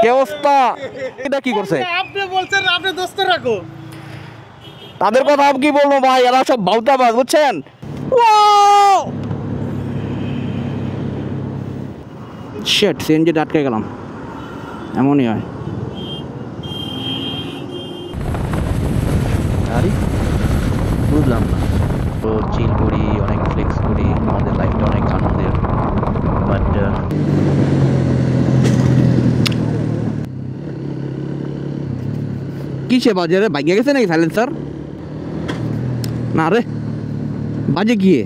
কি অবস্থা? এটা কি করছে? আপনি বলছেন আপনি দোস্ত রাখো, তাদের কথা কি বলবো ভাই, এরা সব বাউতাবাজ বুঝছেন। শিট, সিএনজি আটকে গেলাম, এমনই হয়। আরে বুঝলাম না, তো চিল করি, অনেক ফ্লেক্স করি, আমাদের লাইফটা অনেক আনন্দের, বাট কিসে বাজারে ভাঙিয়ে গেছে নাকি সাইলেন্সার? না রে, বাজে গিয়ে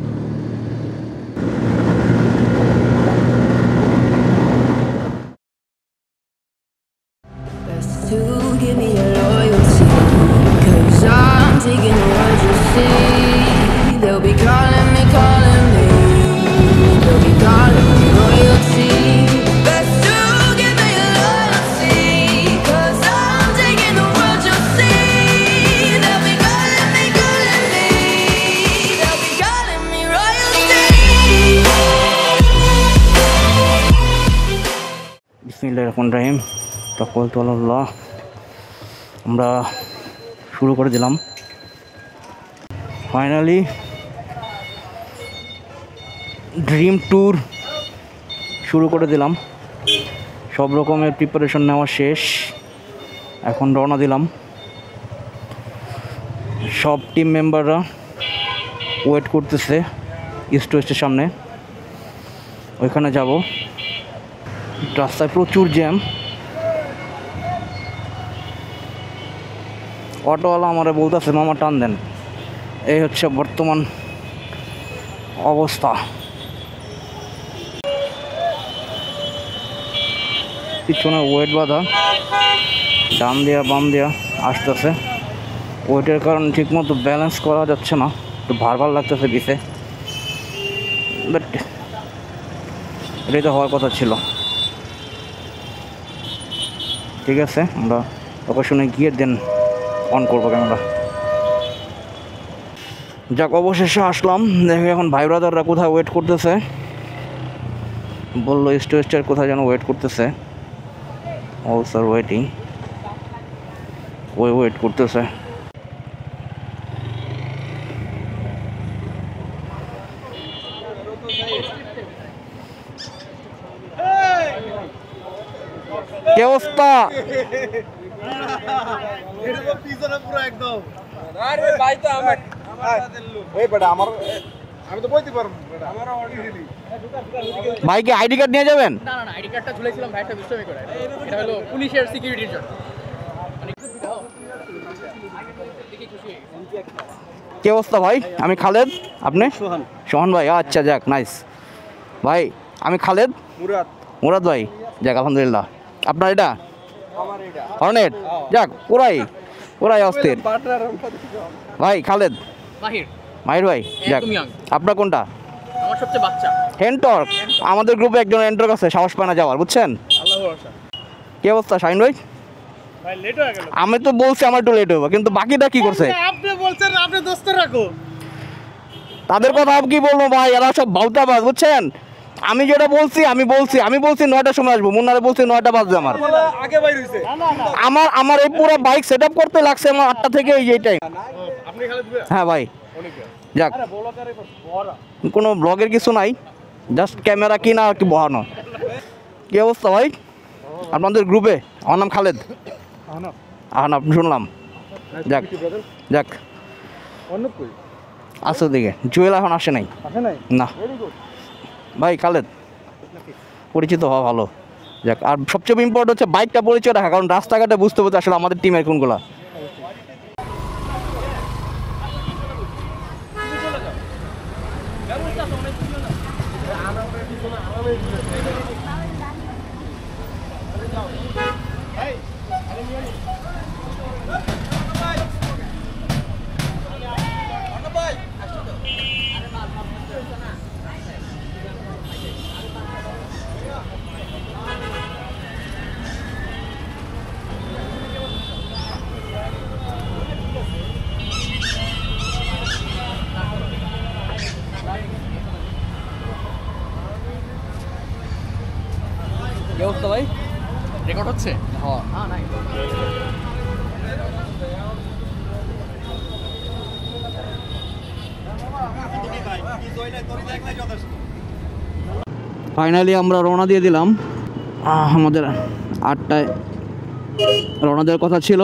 To give me your loyalty, 'cause I'm taking the world you see. They'll be calling me, they'll be calling me royalty. Best to give me your loyalty, 'cause I'm taking the world you see. They'll be calling me, they'll be calling me royalty. বিসমিল্লাহির রহমানির রহিম, তাওয়াক্কালতু আলাল্লাহ। আমরা শুরু করে দিলাম finally dream tour শুরু করে দিলাম। সব রকমের প্রিপারেশন নেওয়া শেষ, এখন রওনা দিলাম। সব টিম মেম্বাররা ওয়েট করতেছে ইস্ট ওয়েস্টের সামনে, ওইখানে যাব। রাস্তায় প্রচুর জ্যাম, অটোওয়ালা আমারে বলতেছে মামা টান দেন। এই হচ্ছে বর্তমান অবস্থা। পিছনে ওয়েট বাঁধা, ডান দিয়া বাম দিয়া আসতেছে। ওয়েটের কারণে ঠিকমতো ব্যালেন্স করা যাচ্ছে না, একটু ভার লাগতেছে পিছে, বাট এটাই তো হওয়ার কথা ছিল। ঠিক আছে, আমরা লোকেশনে গিয়ে দেন অন করবো ক্যামেরা। যাক, অবশেষে আসলাম। দেখো এখন ভাই ব্রাদাররা কোথায় ওয়েট করতেছে, বললো ইস্ট ওয়েস্টের কোথায় যেন ওয়েট করতেছে। অল স্যার ওয়েটিং, ওয়েট করতেছে। কি অবস্থা? ভাই কি আইডি কার্ড নিয়ে যাবেন? না না, আইডি কার্ডটা ঝুলেছিলাম ভাইটা বিশ্বমি করে, এটা হলো পুলিশের সিকিউরিটির জন্য। কি অবস্থা ভাই? আমি খালেদ, আপনি? সোহান ভাই, আচ্ছা যাক, নাইস ভাই। আমি খালেদ। মুরাদ ভাই, যাক আলহামদুলিল্লাহ। আপনার এটা হর্নেট, যাক পুরাই অস্থির ভাই। খালেদ মাহির ভাই, যাক। আপনার কোনটা? আমার সবচেয়ে বাচ্চা হেনটর্ক। আমাদের গ্রুপে একজন হেনটর্ক আছে, সাহস পায় না যাওয়ার, বুঝছেন। কি অবস্থা শাহিন ভাই? আমি তো বলছি আমার একটু লেট হবে, কিন্তু বাকিটা কি করছে? আপনি বলছেন আপনি দোস্ত রাখো, তাদের কথা কি বলবো ভাই, এরা সব বাউতাবাজ বুঝছেন। আমি যেটা বলছি আমি বলছি 9টার সময় আসবো, মুন্নারে বলছি 9টা বাজবে। আমার এই পুরো বাইক সেট আপ করতে লাগছে আমার 8টা থেকে এই টাইম। হ্যাঁ ভাই, যাক, কোনো ব্লগের কিছু নাই, জাস্ট ক্যামেরা কিনা আর কি বহানো। কি অবস্থা ভাই আপনাদের গ্রুপে? আমার নাম খালেদ। আহনাব শুনলাম, যাক আসো দিকে। জুয়েল এখন আসে নাই না ভাই। খালেদ পরিচিত হওয়া ভালো, যাক। আর সবচেয়ে ইম্পর্টেন্ট হচ্ছে বাইকটা পরিচয় রাখা, কারণ রাস্তাঘাটে বুঝতে পারছে আসলে আমাদের টিমের কোনগুলা। কি অবস্থা ভাই? রেকর্ড হচ্ছে? হ্যাঁ। নাই। ফাইনালি আমরা রওনা দিয়ে দিলাম। আমাদের 8টায় রওনা দেওয়ার কথা ছিল,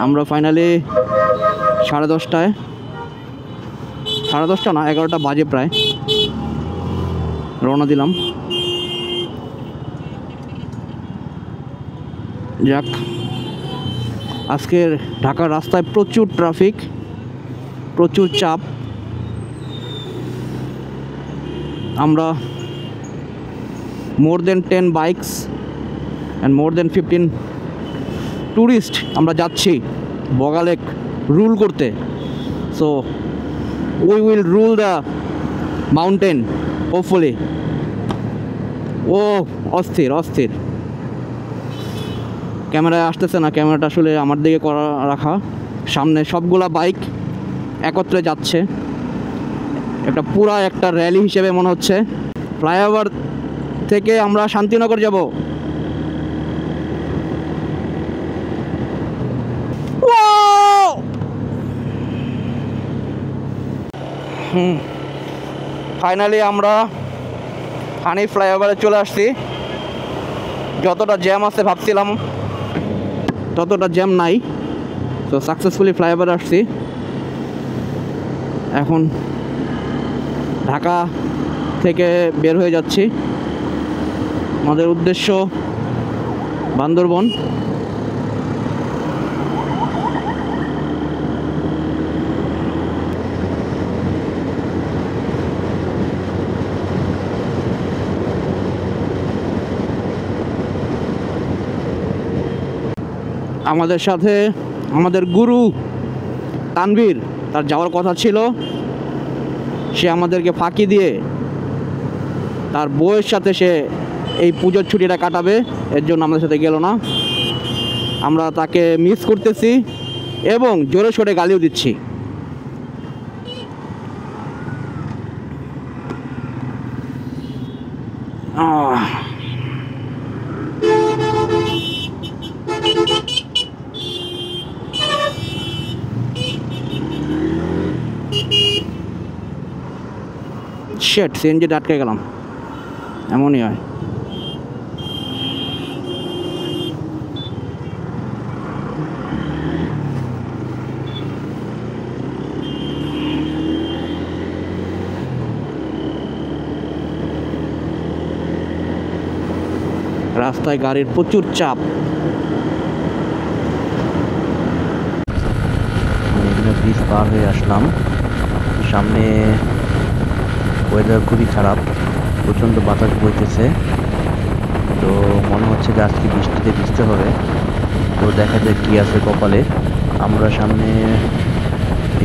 আমরা ফাইনালি 10:30টায়, 10:30 না 11টা বাজে প্রায় রওনা দিলাম। যাক, আজকের ঢাকার রাস্তায় প্রচুর ট্রাফিক, প্রচুর চাপ। আমরা more than 10 bikes and more than 15 tourist আমরা যাচ্ছি বগালেক রুল করতে। So we will rule the mountain hopefully. ও অস্থির অস্থির, ক্যামেরায় আসতেছে না, ক্যামেরাটা আসলে আমার দিকে করা রাখা। সামনে সবগুলা বাইক একত্রে যাচ্ছে, একটা পুরা একটা র্যালি হিসেবে মনে হচ্ছে। ফ্লাইওভার থেকে আমরা শান্তিনগর যাব। ফাইনালি আমরা হানি ফ্লাইওভারে চলে আসছি। যতটা জ্যাম আছে ভাবছিলাম ততটা জ্যাম নাই, তো সাকসেসফুলি ফ্লাইওভারে আসছি। এখন ঢাকা থেকে বের হয়ে যাচ্ছি, আমাদের উদ্দেশ্য বান্দরবন। আমাদের সাথে আমাদের গুরু তানভীর, তার যাওয়ার কথা ছিল, সে আমাদেরকে ফাঁকি দিয়ে তার বউয়ের সাথে সে এই পুজোর ছুটিটা কাটাবে, এর জন্য আমাদের সাথে গেল না। আমরা তাকে মিস করতেছি এবং জোরে সোরে গালিও দিচ্ছি। শেট, সিএনজিতে আটকে গেলাম, এমনই হয়। রাস্তায় গাড়ির প্রচুর চাপ। ব্রিজ পার হয়ে আসলাম, সামনে ওয়েদার খুবই খারাপ, প্রচণ্ড বাতাস বইতেছে, তো মনে হচ্ছে যে আজকে বৃষ্টিতে ভিজতে হবে। তো দেখা যাক কী আছে কপালে। আমরা সামনে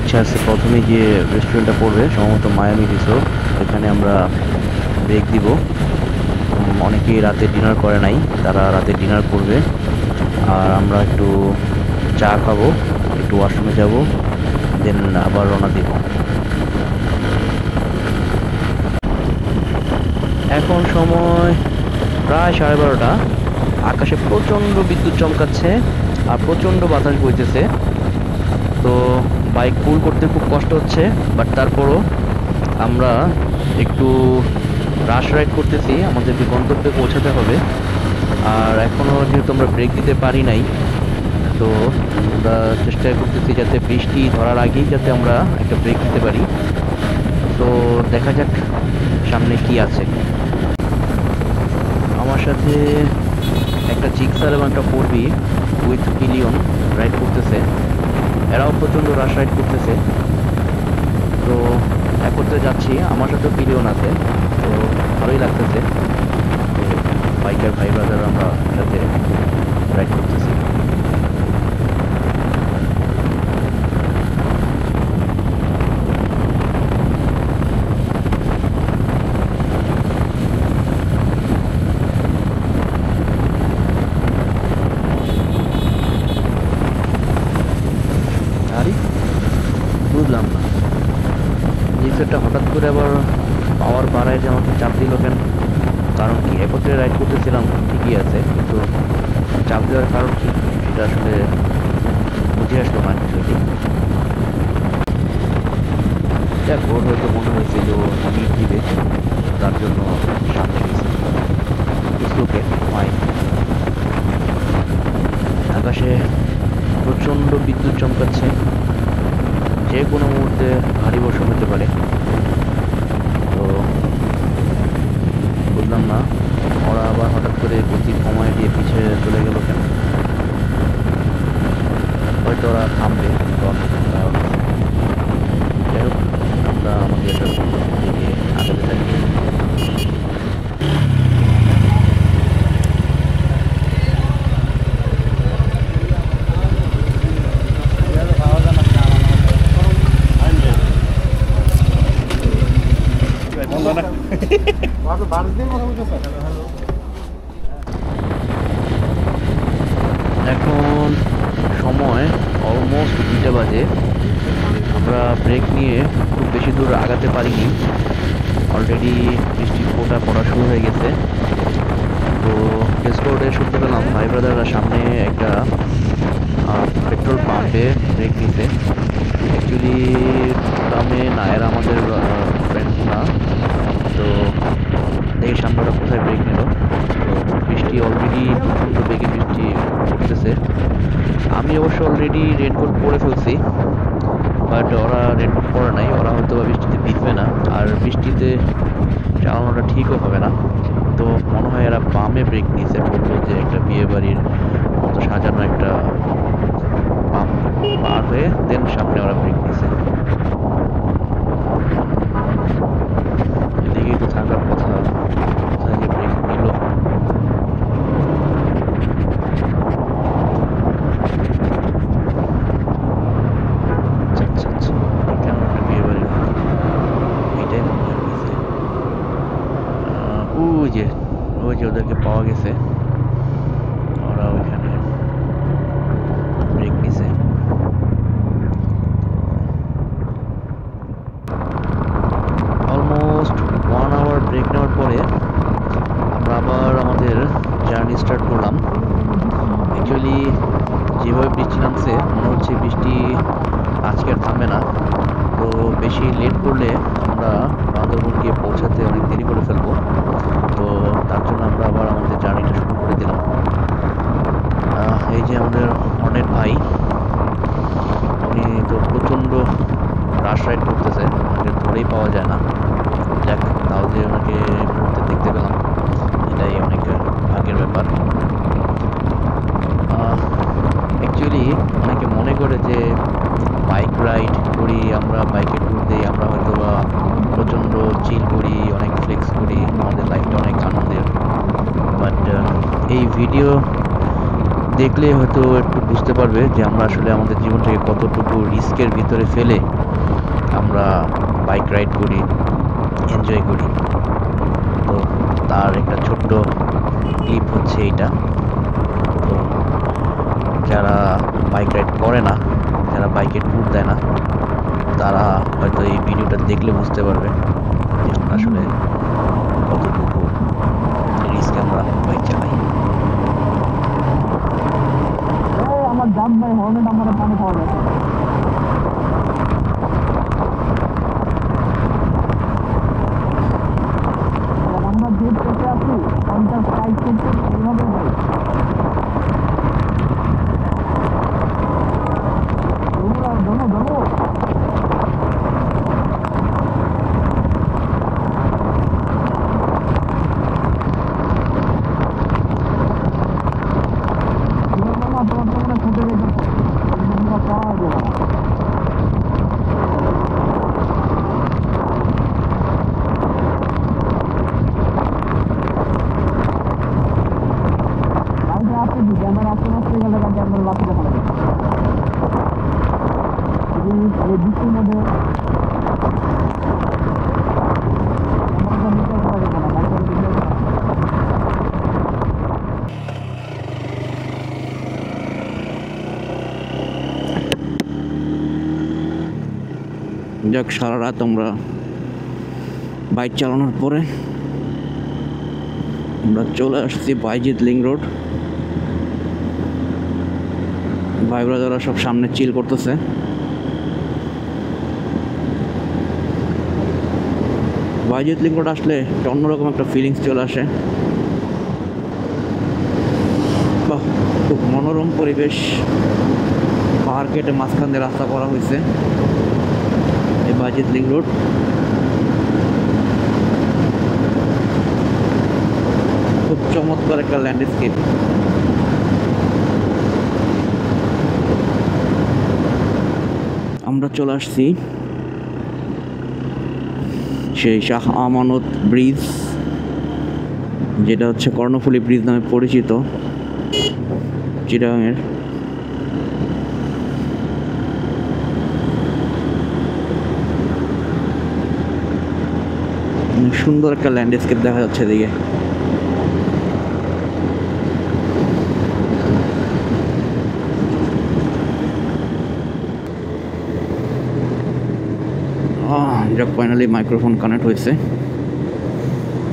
ইচ্ছা আছে প্রথমে যে রেস্টুরেন্টটা পড়বে সম্ভবত মায়ামি রিসোর্ট, এখানে আমরা ব্রেক দিব। অনেকেই রাতে ডিনার করে নাই, তারা রাতে ডিনার করবে, আর আমরা একটু চা খাবো, একটু ওয়াশরুমে যাব, দেন আবার রওনা দিব। এখন সময় প্রায় 12:30। আকাশে প্রচণ্ড বিদ্যুৎ চমকাচ্ছে আর প্রচণ্ড বাতাস বইতেছে, তো বাইক পুল করতে খুব কষ্ট হচ্ছে, বাট তারপরও আমরা একটু রাশ রাইড করতেছি, আমাদেরকে গন্তব্যে পৌঁছাতে হবে। আর এখনও যেহেতু আমরা ব্রেক দিতে পারি নাই, তো আমরা চেষ্টা করতেছি যাতে বৃষ্টি ধরার আগেই যাতে আমরা একটা ব্রেক দিতে পারি। তো দেখা যাক সামনে কি আছে। আমার সাথে একটা জিক্সার এবং একটা 4B উইথ পিলিয়ন রাইড করতেছে, এরাও প্রচণ্ড রাশ রাইড করতেছে। তো একত্রে যাচ্ছি, আমার সাথেও পিলিয়ন আছে, তো ভালোই লাগতেছে বাইকের ভাই ব্রাদার আমরা সাথে রাইড করতেছি। বুঝলাম না জিক্সারটা হঠাৎ করে আবার পাওয়ার বাড়ায় যে আমাকে চাপ দিল কেন, তা কারণ কি, একত্রে রাইড করতেছিলাম ঠিকই আছে, কিন্তু চাপ দেওয়ার কারণ কি সেটা আসলে বুঝে আসলো না কিছুই। দেখ, ওর হয়তো মনে হয়েছে যে ও নিট দিবে, তার জন্য সামনে গেছে। ইসলোকে মাই আকাশে প্রচণ্ড বিদ্যুৎ চমকাচ্ছে, যে কোনো মুহূর্তে ভারী বর্ষণ হতে পারে। তো বুঝলাম না ওরা আবার হঠাৎ করে গতি কমায় দিয়ে পিছিয়ে চলে গেল কেন। হয়তো ওরা থামবে, যাই হোক আমরা আমাদের দিকে আগাতে থাকি। এখন সময় অলমোস্ট 2টা বাজে। আমরা ব্রেক নিয়ে খুব বেশি দূর আগাতে পারিনি, অলরেডি বৃষ্টির ফোঁটা পড়া শুরু হয়ে গেছে। তো ডিসকর্ডে শুনতে পেলাম ভাই ব্রাদাররা সামনে একটা পেট্রোল পাম্পে ব্রেক নিতে। অ্যাকচুয়ালি গ্রামে না, এরা আমাদের ফ্রেন্ড না। তো দেখি সামনে ওরা কোথায় ব্রেক নিল। তো বৃষ্টি অলরেডি প্রচণ্ড বেগে বৃষ্টি পড়তেছে। আমি অবশ্য অলরেডি রেনকোট পরে ফেলছি, বাট ওরা রেনকোট পরে নাই। ওরা হয়তো বা বৃষ্টিতে ভিজবে না, আর বৃষ্টিতে চালানোটা ঠিকও হবে না। তো মনে হয় এরা বামে ব্রেক নিয়েছে, বললো যে একটা বিয়ে বাড়ির মতো সাজানো একটা পাম্প পার হয়ে দেন সামনে ওরা ব্রেক নিয়েছে। এদিকেই তো থাকার কথা, কোথায় যে ব্রেক নিল। ওই যে ওদেরকে পাওয়া গেছে, ওরা ওইখানে ব্রেক নিছে। অলমোস্ট 1 আওয়ার ব্রেক নেওয়ার পরে আমরা আবার আমাদের জার্নি স্টার্ট করলাম। অ্যাকচুয়ালি যেভাবে বৃষ্টি নামছে মনে হচ্ছে বৃষ্টি আজকে আর থামবে না। তো বেশি লেট করলে আমরা বান্দরবন গিয়ে পৌঁছাতে অনেক দেরি করে ফেলবো। তো তার জন্য আমরা আবার আমাদের জার্নিটা শুরু করে দিলাম। এই যে আমাদের অনেক ভাই, উনি তো প্রচণ্ড রাশ রাইড করতেছে, ওনাকে ধরেই পাওয়া যায় না। যাক, তাও যে ওনাকে মুহূর্তে দেখতে পেলাম, এটাই অনেক ভাগ্যের ব্যাপার। অ্যাকচুয়ালি অনেকে মনে করে যে বাইক রাইড করি আমরা, বাইকে ট্যুর দিই আমরা, হয়তো বা প্রচণ্ড চিল করি, অনেক ফ্লেক্স করি, আমাদের লাইফটা অনেক আনন্দের। বাট এই ভিডিও দেখলে হয়তো একটু বুঝতে পারবে যে আমরা আসলে আমাদের জীবনটাকে কতটুকু রিস্কের ভিতরে ফেলে আমরা বাইক রাইড করি, এনজয় করি। তো তার একটা ছোট্ট ক্লিপ হচ্ছে এইটা। তো যারা বাইক রাইড করে না, যারা বাইকে ট্যুর দেয় না, তারা হয়তো এই ভিডিওটা দেখলে বুঝতে পারবে যে আমরা আসলে কতটুকু রিস্ক আমরা বাইক চালাই। আমার জাম ভাই হর্নেট আমার পানি পাওয়া যাচ্ছে। আমরা যে পেটে আছি 50-60 কিন্তু এইভাবে যাই। ক্যামেরা আসতে আসতে গেলে ক্যামেরা লাফে দেখা লাগে। এই বৃষ্টির মধ্যে যাক, সারা রাত আমরা বাইক চালানোর পরে আমরা চলে আসছি বাইজিৎ লিং রোড। ভাই ব্রাদাররা সব সামনে চিল করতেছে। বাইজিৎ লিং রোড আসলে একটা অন্যরকম একটা ফিলিংস চলে আসে। বাহ, খুব মনোরম পরিবেশ, পাহাড় কেটে মাঝখান দিয়ে রাস্তা করা হয়েছে এই বাইজিৎ লিং রোড। খুব চমৎকার একটা ল্যান্ডস্কেপ। আমরা চলে আসছি সেই শাহ আমানত ব্রিজ, যেটা হচ্ছে কর্ণফুলী ব্রিজ নামে পরিচিত চিটাগাংয়ের। সুন্দর একটা ল্যান্ডস্কেপ দেখা যাচ্ছে এদিকে। যাক, ফাইনালি মাইক্রোফোন কানেক্ট হয়েছে।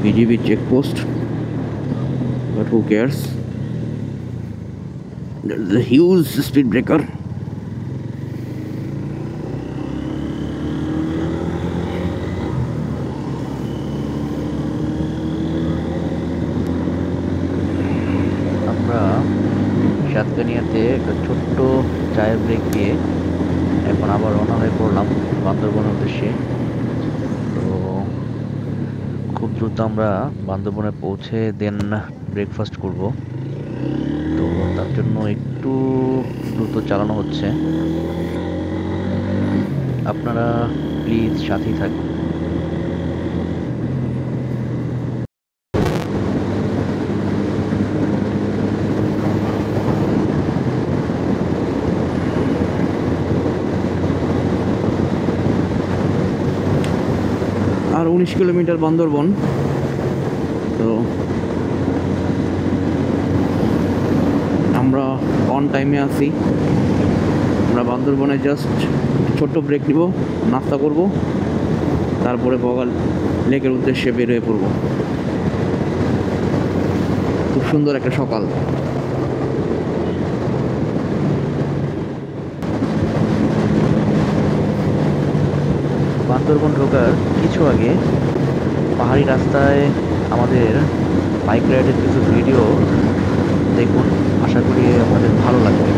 BGB checkpost, but who cares, there's a huge speed breaker. আমরা সাতকানিয়াতে একটা ছোট্ট চায়ের ব্রেক দিয়ে এখন আবার রওনা হয়ে পড়লাম বান্দরবনের উদ্দেশ্যে। তো খুব দ্রুত আমরা বান্দরবনে পৌঁছে দেন ব্রেকফাস্ট করব। তো তার জন্য একটু দ্রুত চালানো হচ্ছে, আপনারা প্লিজ সাথেই থাকুন। আর 19 কিলোমিটার বান্দরবন। তো আমরা অন টাইমে আছি। আমরা বান্দরবনে জাস্ট ছোট্ট ব্রেক নিব, নাস্তা করব, তারপরে বগাল লেকের উদ্দেশ্যে বের হয়ে পড়ব। খুব সুন্দর একটা সকাল। বান্দরবন ঢোকার কিছু আগে পাহাড়ি রাস্তায় আমাদের বাইক রাইডের কিছু ভিডিও দেখুন, আশা করি আপনাদের ভালো লাগবে।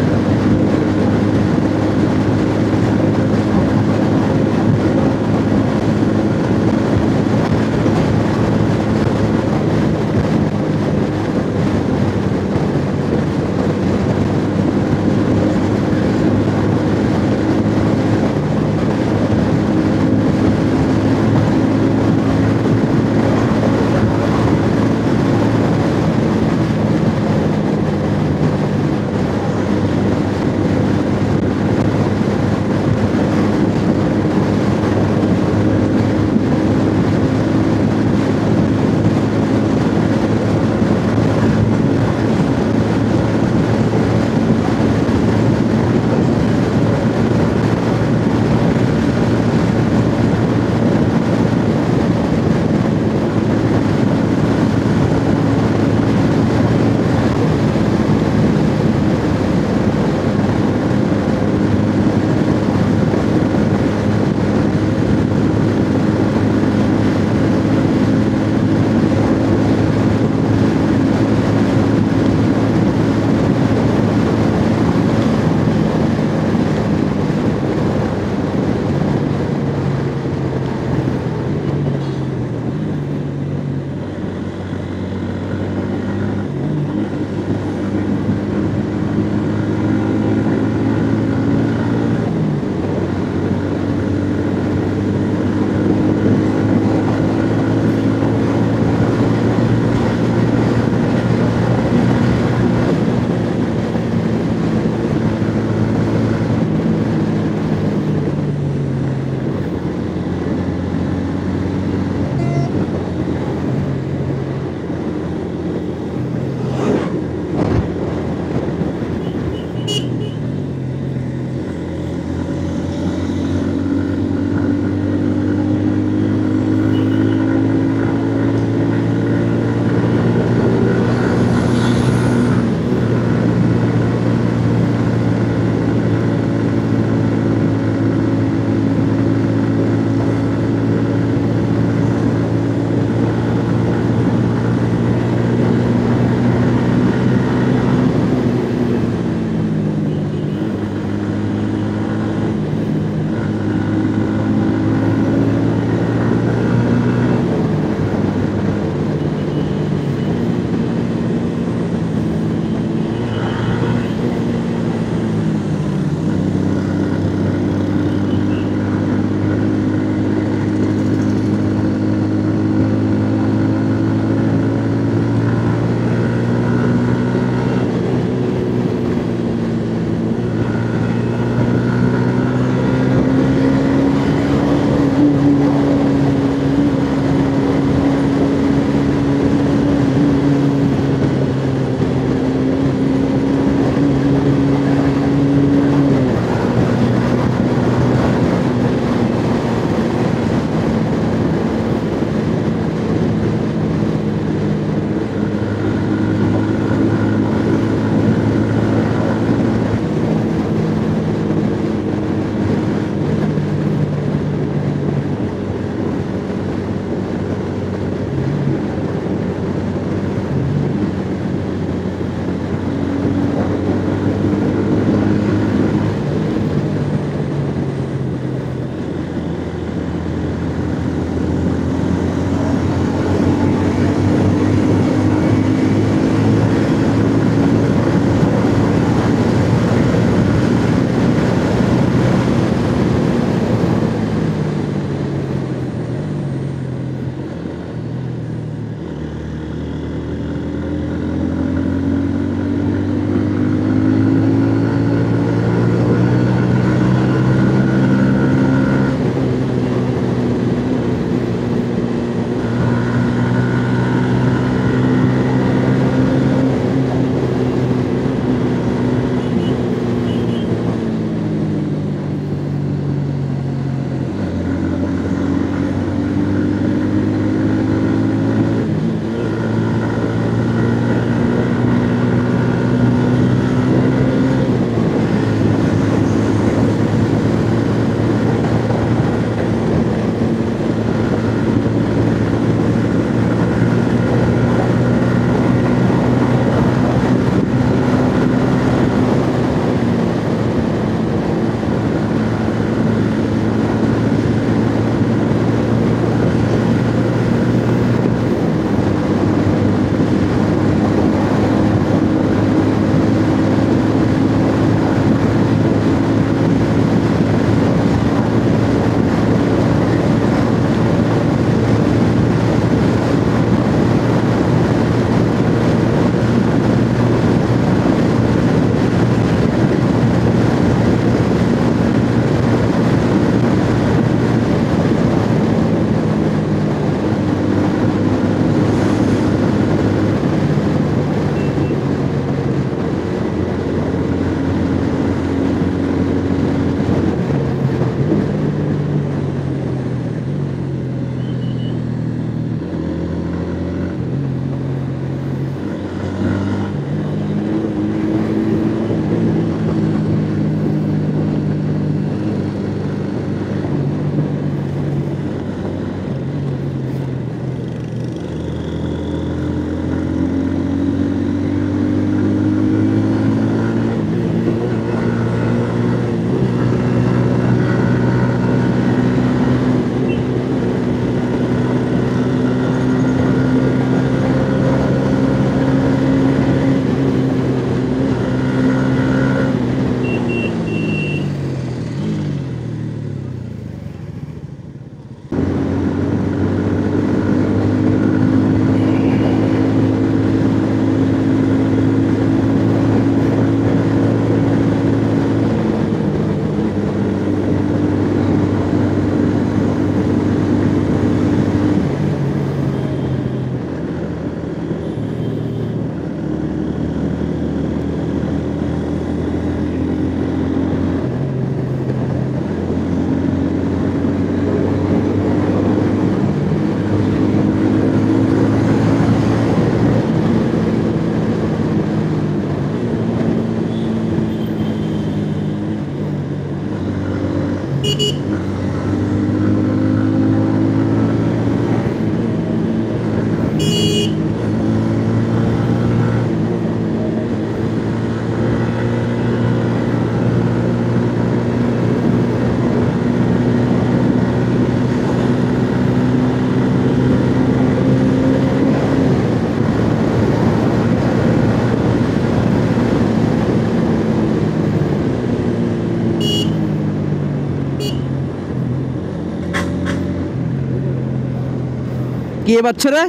কে বাচ্চারা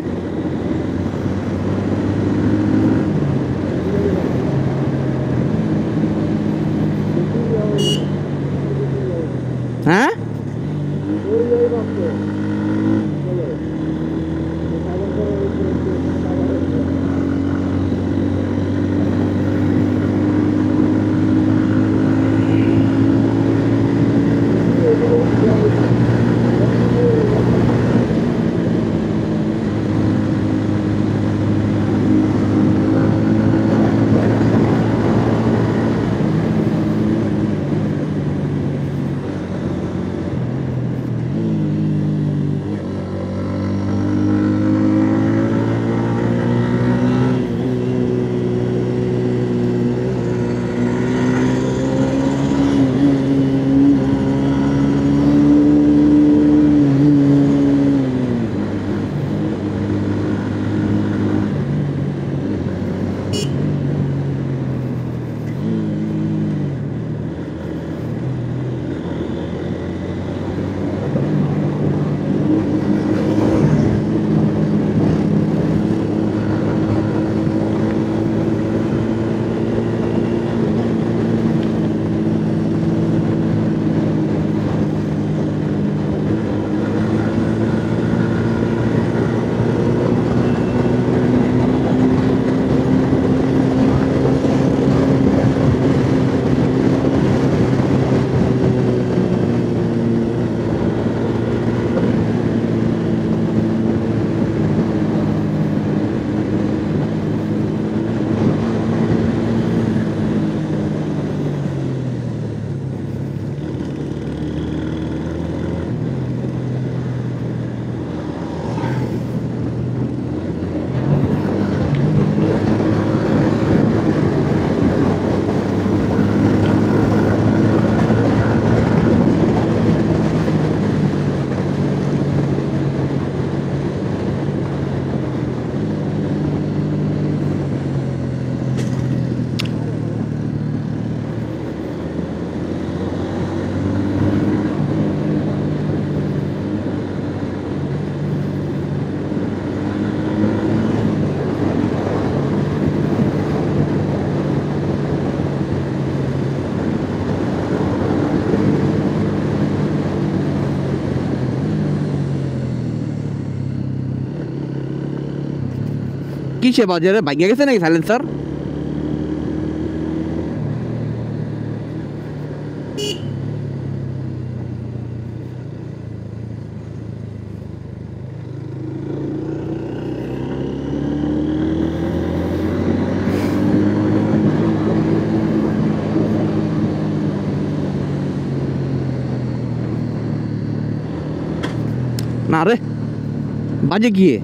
হ্যাঁ কিসে বাজারে ভাঙে গেছে নাকি সাইলেন্সার না রে বাজে গিয়ে